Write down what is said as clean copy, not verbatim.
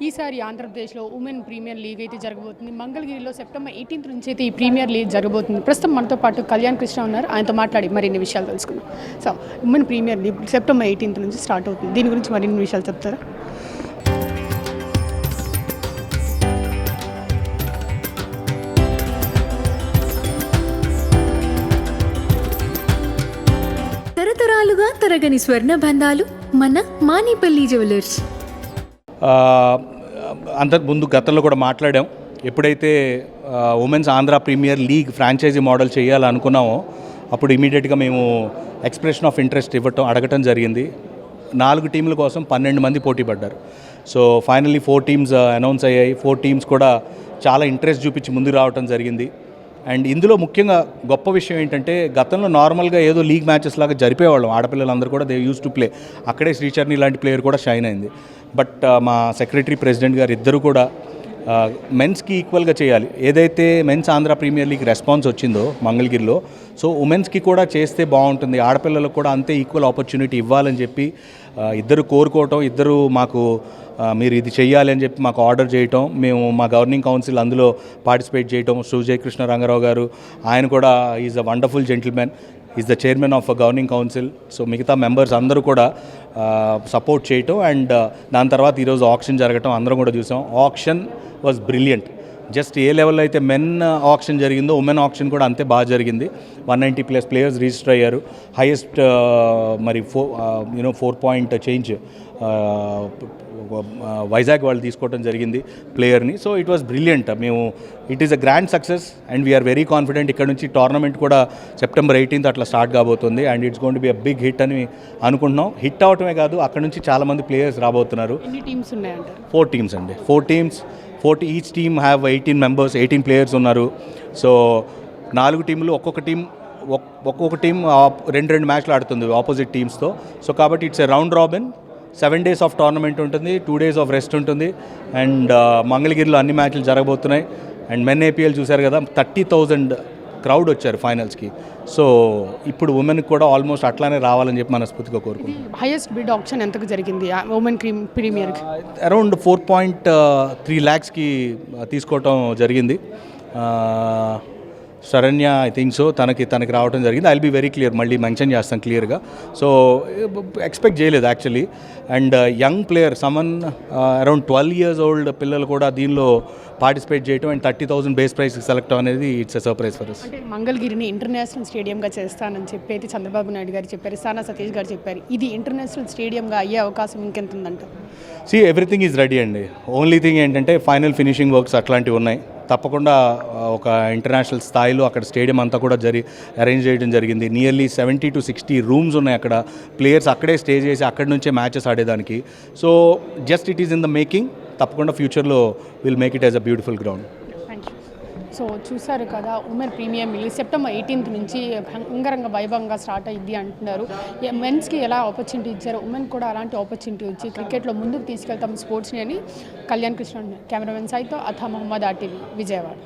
ఈసారి ఆంధ్రప్రదేశ్లో women premier league అయితే జరగబోతుంది. మంగళగిరిలో సెప్టెంబర్ 18 నుంచి అయితే ఈ ప్రీమియర్ లీగ్ జరగబోతుంది. ప్రస్తుతం మనతో పాటు కళ్యాణ్ కృష్ణ ఉన్నారు. ఆయనతో మాట్లాడి మరిన్ని విషయాలు తెలుసుకుందాం. So women premier league September 18 నుంచి స్టార్ట్ అవుతుంది. దీని గురించి మరిన్ని విషయాలు చెప్తారా? తరతరాలుగా తరగని స్వర్ణ బంధాలు మన మానేపల్లి జ్యువెలర్స్. అంతకుముందు గతంలో కూడా మాట్లాడాం. ఎప్పుడైతే women's Andhra premier league franchise model చేయాలనుకున్నామో అప్పుడు ఇమీడియట్గా మేము ఎక్స్ప్రెషన్ ఆఫ్ ఇంట్రెస్ట్ అడగటం జరిగింది. 4 టీంల కోసం 12 మంది పోటీ పడ్డారు. సో ఫైనల్లీ 4 టీమ్స్ అనౌన్స్ అయ్యాయి. 4 టీమ్స్ కూడా చాలా ఇంట్రెస్ట్ చూపించి ముందుకు రావడం జరిగింది. అండ్ ఇందులో ముఖ్యంగా గొప్ప విషయం ఏంటంటే గతంలో నార్మల్గా ఏదో లీగ్ మ్యాచెస్ లాగా జరిపేవాళ్ళం. ఆడపిల్లలందరూ కూడా దే యూస్ టు ప్లే. అక్కడే శ్రీచర్ని లాంటి ప్లేయర్ కూడా షైన్ అయింది. బట్ మా సెక్రటరీ ప్రెసిడెంట్ గారు ఇద్దరు కూడా మెన్స్కి ఈక్వల్గా చేయాలి. ఏదైతే men's Andhra premier league response వచ్చిందో మంగళగిరిలో, సో ఉమెన్స్కి కూడా చేస్తే బాగుంటుంది, ఆడపిల్లలకు కూడా అంతే ఈక్వల్ ఆపర్చునిటీ ఇవ్వాలని చెప్పి ఇద్దరు కోరుకోవటం, ఇద్దరు మాకు మీరు ఇది చెయ్యాలి అని చెప్పి మాకు ఆర్డర్ చేయటం, మేము మా గవర్నింగ్ కౌన్సిల్ అందులో పార్టిసిపేట్ చేయటం. సూజయ్ కృష్ణ రంగారావు గారు ఆయన కూడా is a wonderful gentlemen, is the chairman of governing council. So మిగతా మెంబర్స్ అందరూ కూడా సపోర్ట్ చేయటం. అండ్ దాని తర్వాత ఈరోజు ఆక్షన్ జరగటం అందరం కూడా చూసాం. Auction was brilliant. జస్ట్ ఏ లెవెల్లో అయితే మెన్ ఆక్షన్ జరిగిందో ఉమెన్ ఆక్షన్ కూడా అంతే బాగా జరిగింది. 190+ ప్లేయర్స్ రిజిస్టర్ అయ్యారు. హైయెస్ట్ మరి 4 పాయింట్ చేంజ్ వైజాగ్ వాళ్ళు తీసుకోవడం జరిగింది ప్లేయర్ని. So it was brilliant. It is a grand success and we're very confident. ఇక్కడ నుంచి టోర్నమెంట్ కూడా సెప్టెంబర్ 18 అట్లా స్టార్ట్ కాబోతుంది. And it's going to be a big hit అని అనుకుంటున్నాం. హిట్ అవటమే కాదు, అక్కడ నుంచి చాలామంది ప్లేయర్స్ రాబోతున్నారు. ఎన్ని టీమ్స్ ఉన్నాయంటారు? 4 టీమ్స్ అండి. 4 teams. Each team have 18 members, 18 players ఉన్నారు. సో 4 టీంలు, ఒక్కొక్క టీం 2 మ్యాచ్లు ఆడుతుంది ఆపోజిట్ టీమ్స్తో. సో కాబట్టి it's a round robin. 7 days of tournament ఉంటుంది, 2 డేస్ ఆఫ్ రెస్ట్ ఉంటుంది. అండ్ మంగళగిరిలో అన్ని మ్యాచ్లు జరగబోతున్నాయి. అండ్ మెన్ ఏపీఎల్ చూశారు కదా, 30,000 క్రౌడ్ వచ్చారు ఫైనల్స్కి. సో ఇప్పుడు ఉమెన్కి కూడా ఆల్మోస్ట్ అట్లానే రావాలని చెప్పి మనస్ఫూర్తిగా కోరుకుంటున్నాం. హైయెస్ట్ బిడ్ ఆప్షన్ ఎంతకు జరిగింది ఉమెన్ ప్రీమియర్కి? అరౌండ్ 4.3 lakhsకి తీసుకోవటం జరిగింది. శరణ్య ఐ థింక్ సో తనకి రావడం జరిగింది. I will be very clear, మళ్ళీ మెన్షన్ చేస్తాను క్లియర్గా. సో ఎక్స్పెక్ట్ చేయలేదు actually. And young player around 12 years old పిల్లలు కూడా దీనిలో పార్టిసిపేట్ చేయడం అండ్ 30,000 బేస్ ప్రైస్కి సెలెక్ట్ అనేది it's a surprise for us. అంటే మంగళగిరిని ఇంటర్నేషనల్ స్టేడియంగా చేస్తానని చెప్పి అయితే చంద్రబాబు నాయుడు గారు చెప్పారు, సానా సతీష్ గారు చెప్పారు. ఇది ఇంటర్నేషనల్ స్టేడియంగా అయ్యే అవకాశం ఇంకెంత ఉందంట? ఎవ్రీథింగ్ ఈజ్ రెడీ అండి. ఓన్లీ థింగ్ ఏంటంటే ఫైనల్ ఫినిషింగ్ వర్క్స్ అట్లాంటివి ఉన్నాయి. తప్పకుండా ఒక ఇంటర్నేషనల్ స్థాయిలో అక్కడ స్టేడియం అంతా కూడా అరేంజ్ చేయడం జరిగింది. నియర్లీ 70 to 60 రూమ్స్ ఉన్నాయి అక్కడ. ప్లేయర్స్ అక్కడే స్టే చేసి అక్కడి నుంచే మ్యాచెస్ ఆడేదానికి. So just it is in the making. తప్పకుండా ఫ్యూచర్లో will make it as a beautiful ground. So చూసారు కదా, ఉమెన్ ప్రీమియర్ లీగ్ సెప్టెంబర్ 18 నుంచి అంగరంగ వైభవంగా స్టార్ట్ అయ్యింది అంటున్నారు. మెన్స్కి ఎలా ఆపర్చునిటీ ఇచ్చారో ఉమెన్ కూడా అలాంటి ఆపర్చునిటీ ఇచ్చి క్రికెట్లో ముందుకు తీసుకెళ్తాం స్పోర్ట్స్ని అని కళ్యాణ్ కృష్ణ. కెమెరామెన్ సైతో అథా మహమ్మద్ RTV, విజయవాడ.